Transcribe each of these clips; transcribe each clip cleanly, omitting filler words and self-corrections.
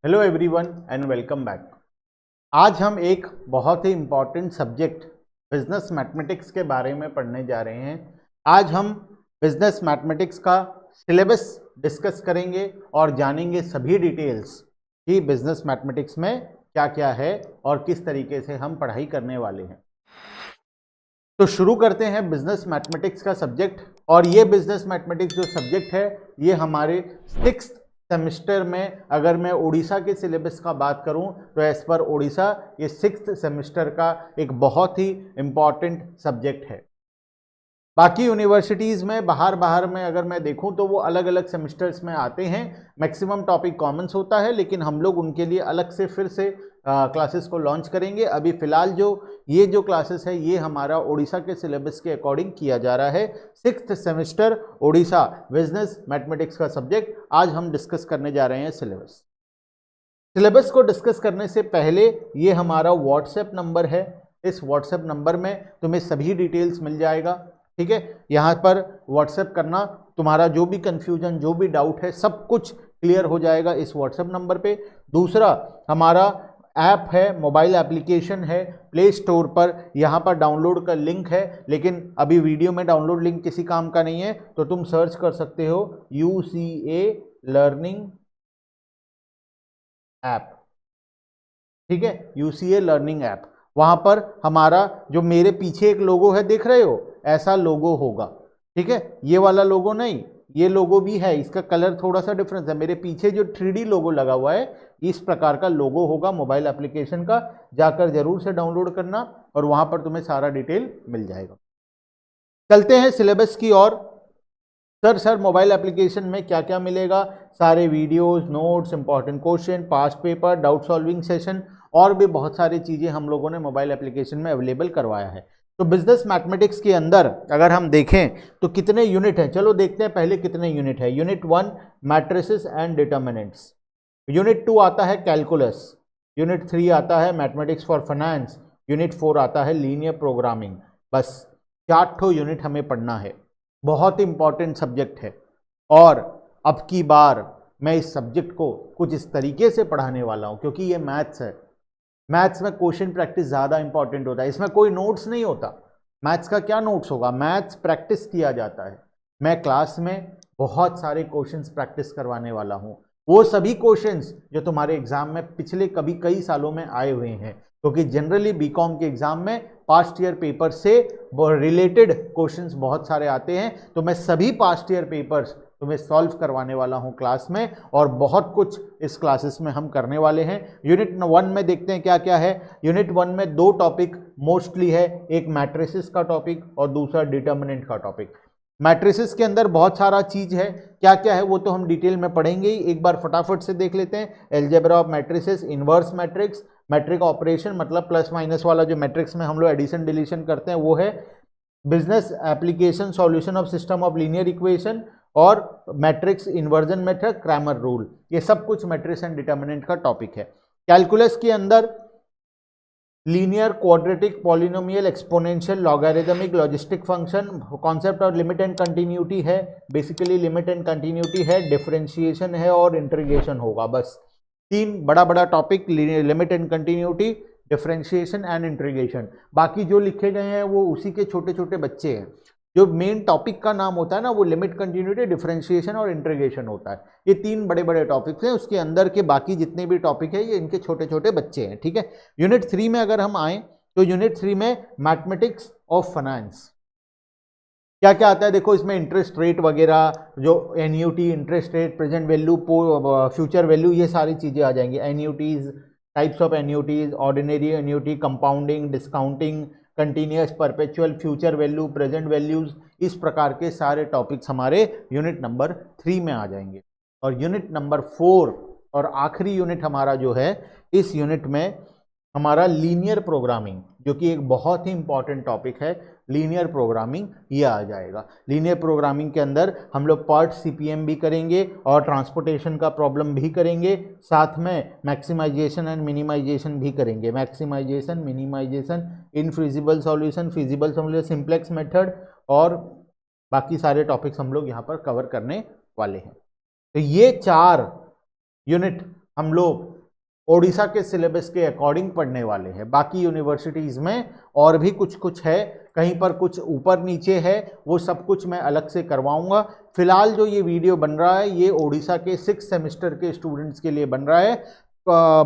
Hello everyone and welcome back. आज हम एक बहुत ही इम्पॉर्टेंट सब्जेक्ट बिजनेस मैथमेटिक्स के बारे में पढ़ने जा रहे हैं। आज हम बिजनेस मैथमेटिक्स का सिलेबस डिस्कस करेंगे और जानेंगे सभी डिटेल्स कि बिजनेस मैथमेटिक्स में क्या क्या है और किस तरीके से हम पढ़ाई करने वाले हैं। तो शुरू करते हैं बिजनेस मैथमेटिक्स का सब्जेक्ट। और ये बिजनेस मैथमेटिक्स जो सब्जेक्ट है ये हमारे 6th सेमेस्टर में, अगर मैं उड़ीसा के सिलेबस का बात करूं तो एज पर उड़ीसा ये 6th सेमेस्टर का एक बहुत ही इम्पॉर्टेंट सब्जेक्ट है। बाकी यूनिवर्सिटीज़ में बाहर में अगर मैं देखूं तो वो अलग अलग सेमेस्टर्स में आते हैं, मैक्सिमम टॉपिक कॉमन्स होता है, लेकिन हम लोग उनके लिए अलग से फिर से क्लासेस को लॉन्च करेंगे। अभी फ़िलहाल ये जो क्लासेस है ये हमारा उड़ीसा के सिलेबस के अकॉर्डिंग किया जा रहा है। 6th semester Orissa business mathematics का सब्जेक्ट आज हम डिस्कस करने जा रहे हैं। सिलेबस को डिस्कस करने से पहले ये हमारा व्हाट्सएप नंबर है। इस व्हाट्सएप नंबर में तुम्हें सभी डिटेल्स मिल जाएगा, ठीक है। यहाँ पर व्हाट्सएप करना, तुम्हारा जो भी कंफ्यूजन जो भी डाउट है सब कुछ क्लियर हो जाएगा इस व्हाट्सएप नंबर पे। दूसरा, हमारा ऐप है, मोबाइल एप्लीकेशन है, प्ले स्टोर पर यहाँ पर डाउनलोड का लिंक है, लेकिन अभी वीडियो में डाउनलोड लिंक किसी काम का नहीं है, तो तुम सर्च कर सकते हो UCA लर्निंग ऐप, ठीक है, UCA लर्निंग ऐप। वहां पर हमारा जो मेरे पीछे एक लोगो है देख रहे हो, ऐसा लोगो होगा, ठीक है। ये वाला लोगो नहीं, ये लोगो भी है, इसका कलर थोड़ा सा डिफरेंस है। मेरे पीछे जो 3D लोगो लगा हुआ है इस प्रकार का लोगो होगा मोबाइल एप्लीकेशन का, जाकर जरूर से डाउनलोड करना और वहां पर तुम्हें सारा डिटेल मिल जाएगा। चलते हैं सिलेबस की ओर। सर मोबाइल एप्लीकेशन में क्या क्या मिलेगा? सारे videos, notes, important question, past paper, doubt solving session और भी बहुत सारी चीज़ें हम लोगों ने मोबाइल एप्लीकेशन में अवेलेबल करवाया है। तो बिजनेस मैथमेटिक्स के अंदर अगर हम देखें तो कितने यूनिट हैं, चलो देखते हैं पहले कितने यूनिट है। Unit 1 matrices and determinants, unit 2 आता है कैलकुलस, यूनिट 3 आता है मैथमेटिक्स फॉर फाइनेंस, यूनिट 4 आता है लीनियर प्रोग्रामिंग। बस 4 यूनिट हमें पढ़ना है, बहुत इंपॉर्टेंट सब्जेक्ट है। और अब की बार मैं इस सब्जेक्ट को कुछ इस तरीके से पढ़ाने वाला हूं, क्योंकि ये मैथ्स है। मैथ्स में क्वेश्चन प्रैक्टिस ज़्यादा इंपॉर्टेंट होता है, इसमें कोई नोट्स नहीं होता। मैथ्स का क्या नोट्स होगा, मैथ्स प्रैक्टिस किया जाता है। मैं क्लास में बहुत सारे क्वेश्चंस प्रैक्टिस करवाने वाला हूं, वो सभी क्वेश्चंस जो तुम्हारे एग्जाम में पिछले कई सालों में आए हुए हैं, क्योंकि जनरली बीकॉम के एग्जाम में पास्ट ईयर पेपर से रिलेटेड क्वेश्चंस बहुत सारे आते हैं। तो मैं सभी पास्ट ईयर पेपर्स तुम्हें सॉल्व करवाने वाला हूं क्लास में, और बहुत कुछ इस क्लासेस में हम करने वाले हैं। यूनिट 1 में देखते हैं क्या क्या है। यूनिट 1 में 2 टॉपिक मोस्टली है, एक मैट्रिसेस का टॉपिक और दूसरा डिटर्मिनेंट का टॉपिक। मैट्रिसेस के अंदर बहुत सारा चीज है, क्या क्या है वो तो हम डिटेल में पढ़ेंगे ही। एक बार फटाफट से देख लेते हैं। Algebra of matrices, inverse matrix, matrix operation मतलब प्लस माइनस वाला जो मैट्रिक्स में हम लोग एडिशन डिलीशन करते हैं वो है, business application, solution of system of linear equation और matrix inversion method, Cramer rule, ये सब कुछ मैट्रिक्स एंड डिटर्मिनेंट का टॉपिक है। कैलकुलस के अंदर linear, quadratic, polynomial, exponential, logarithmic, logistic function, concept और लिमिट एंड कंटिन्यूटी है। बेसिकली लिमिट एंड कंटिन्यूटी है, डिफरेंशिएशन है और इंटीग्रेशन होगा। बस 3 बड़ा topic, limit and continuity, differentiation and integration. बाकी जो लिखे गए हैं वो उसी के छोटे छोटे बच्चे हैं। जो मेन टॉपिक का नाम होता है ना वो लिमिट, कंटिन्यूटी, डिफरेंशिएशन और इंटीग्रेशन होता है। ये 3 बड़े टॉपिक्स हैं, उसके अंदर के बाकी जितने भी टॉपिक है ये इनके छोटे छोटे बच्चे हैं, ठीक है। यूनिट 3 में अगर हम आए तो यूनिट 3 में मैथमेटिक्स ऑफ फाइनेंस क्या क्या आता है देखो। इसमें इंटरेस्ट रेट वगैरह, जो annuity, interest rate, present value, future value, ये सारी चीज़ें आ जाएंगी। Annuities, types of annuities, ordinary annuity, compounding, discounting, continuous, perpetual, future value, present values, इस प्रकार के सारे टॉपिक्स हमारे यूनिट नंबर 3 में आ जाएंगे। और यूनिट नंबर 4 और आखिरी यूनिट हमारा जो है, इस यूनिट में हमारा लीनियर प्रोग्रामिंग, जो कि एक बहुत ही इंपॉर्टेंट टॉपिक है, लीनियर प्रोग्रामिंग, ये आ जाएगा। लीनियर प्रोग्रामिंग के अंदर हम लोग पार्ट CPM भी करेंगे और ट्रांसपोर्टेशन का प्रॉब्लम भी करेंगे, साथ में मैक्सिमाइजेशन एंड मिनिमाइजेशन भी करेंगे। Maximisation, minimisation, infeasible solution, feasible solution, simplex method और बाकी सारे टॉपिक्स हम लोग यहाँ पर कवर करने वाले हैं। तो ये 4 यूनिट हम लोग ओडिशा के सिलेबस के अकॉर्डिंग पढ़ने वाले हैं। बाकी यूनिवर्सिटीज़ में और भी कुछ कुछ है, कहीं पर कुछ ऊपर नीचे है, वो सब कुछ मैं अलग से करवाऊंगा। फिलहाल जो ये वीडियो बन रहा है ये ओडिशा के 6 सेमेस्टर के स्टूडेंट्स के लिए बन रहा है।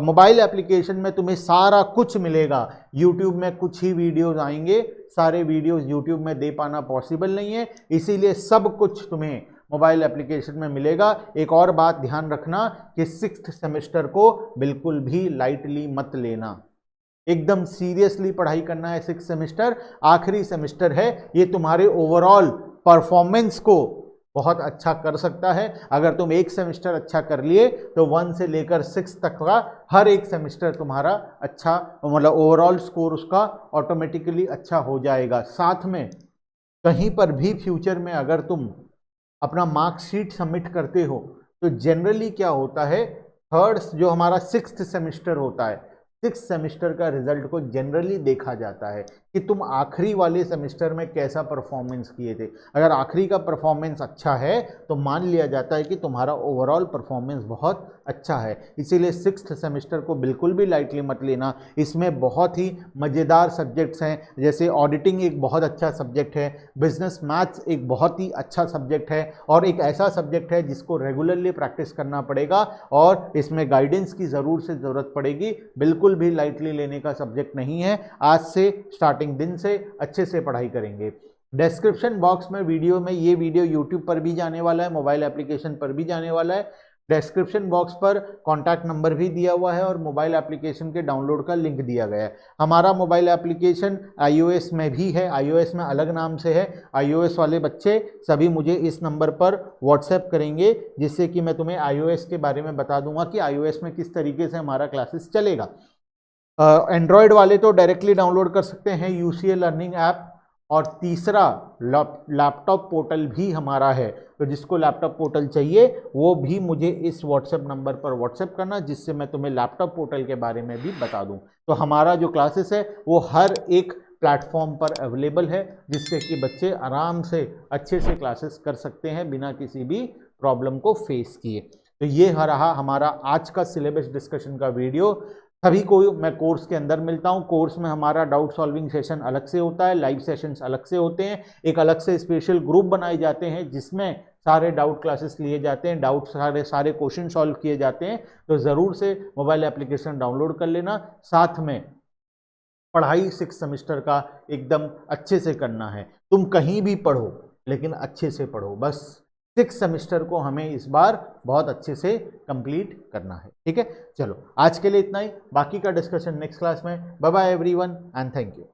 मोबाइल एप्लीकेशन में तुम्हें सारा कुछ मिलेगा, यूट्यूब में कुछ ही वीडियोज़ आएंगे, सारे वीडियोज़ यूट्यूब में दे पाना पॉसिबल नहीं है, इसीलिए सब कुछ तुम्हें मोबाइल एप्लीकेशन में मिलेगा। एक और बात ध्यान रखना कि 6th सेमेस्टर को बिल्कुल भी लाइटली मत लेना, एकदम सीरियसली पढ़ाई करना है। 6th सेमेस्टर आखिरी सेमेस्टर है, ये तुम्हारे ओवरऑल परफॉर्मेंस को बहुत अच्छा कर सकता है। अगर तुम एक सेमेस्टर अच्छा कर लिए तो 1 से लेकर 6 तक का हर एक सेमेस्टर तुम्हारा अच्छा, मतलब ओवरऑल स्कोर उसका ऑटोमेटिकली अच्छा हो जाएगा। साथ में कहीं पर भी फ्यूचर में अगर तुम अपना मार्कशीट सबमिट करते हो तो जनरली क्या होता है, थर्ड जो हमारा 6th सेमेस्टर होता है, 6th सेमेस्टर का रिजल्ट को जनरली देखा जाता है कि तुम आखिरी वाले सेमेस्टर में कैसा परफॉर्मेंस किए थे। अगर आखिरी का परफॉर्मेंस अच्छा है तो मान लिया जाता है कि तुम्हारा ओवरऑल परफॉर्मेंस बहुत अच्छा है। इसीलिए 6th सेमेस्टर को बिल्कुल भी लाइटली मत लेना। इसमें बहुत ही मज़ेदार सब्जेक्ट्स हैं, जैसे ऑडिटिंग एक बहुत अच्छा सब्जेक्ट है, बिजनेस मैथ्स एक बहुत ही अच्छा सब्जेक्ट है, और एक ऐसा सब्जेक्ट है जिसको रेगुलरली प्रैक्टिस करना पड़ेगा और इसमें गाइडेंस की ज़रूरत पड़ेगी। बिल्कुल भी लाइटली लेने का सब्जेक्ट नहीं है। आज से स्टार्टिंग दिन से अच्छे से पढ़ाई करेंगे। डिस्क्रिप्शन बॉक्स में वीडियो में, ये वीडियो यूट्यूब पर भी जाने वाला है, मोबाइल एप्लीकेशन पर भी जाने वाला है। डिस्क्रिप्शन बॉक्स पर कॉन्टैक्ट नंबर भी दिया हुआ है और मोबाइल एप्लीकेशन के डाउनलोड का लिंक दिया गया है। हमारा मोबाइल एप्लीकेशन iOS में भी है, iOS में अलग नाम से है। iOS वाले बच्चे सभी मुझे इस नंबर पर व्हाट्सएप करेंगे, जिससे कि मैं तुम्हें iOS के बारे में बता दूंगा कि iOS में किस तरीके से हमारा क्लासेस चलेगा। एंड्रॉयड वाले तो डायरेक्टली डाउनलोड कर सकते हैं UCA लर्निंग ऐप, और तीसरा लैपटॉप पोर्टल भी हमारा है। तो जिसको लैपटॉप पोर्टल चाहिए वो भी मुझे इस व्हाट्सएप नंबर पर व्हाट्सएप करना, जिससे मैं तुम्हें लैपटॉप पोर्टल के बारे में भी बता दूं। तो हमारा जो क्लासेस है वो हर एक प्लेटफॉर्म पर अवेलेबल है, जिससे कि बच्चे आराम से अच्छे से क्लासेस कर सकते हैं बिना किसी भी प्रॉब्लम को फेस किए। तो ये रहा हमारा आज का सिलेबस डिस्कशन का वीडियो। सभी को मैं कोर्स के अंदर मिलता हूं। कोर्स में हमारा डाउट सॉल्विंग सेशन अलग से होता है, लाइव सेशंस अलग से होते हैं, एक अलग से स्पेशल ग्रुप बनाए जाते हैं जिसमें सारे डाउट क्लासेस लिए जाते हैं, डाउट सारे क्वेश्चन सॉल्व किए जाते हैं। तो ज़रूर से मोबाइल एप्लीकेशन डाउनलोड कर लेना। साथ में पढ़ाई 6 सेमेस्टर का एकदम अच्छे से करना है। तुम कहीं भी पढ़ो लेकिन अच्छे से पढ़ो, बस 6 सेमेस्टर को हमें इस बार बहुत अच्छे से कंप्लीट करना है। ठीक है, चलो आज के लिए इतना ही, बाकी का डिस्कशन नेक्स्ट क्लास में। Bye bye everyone and thank you.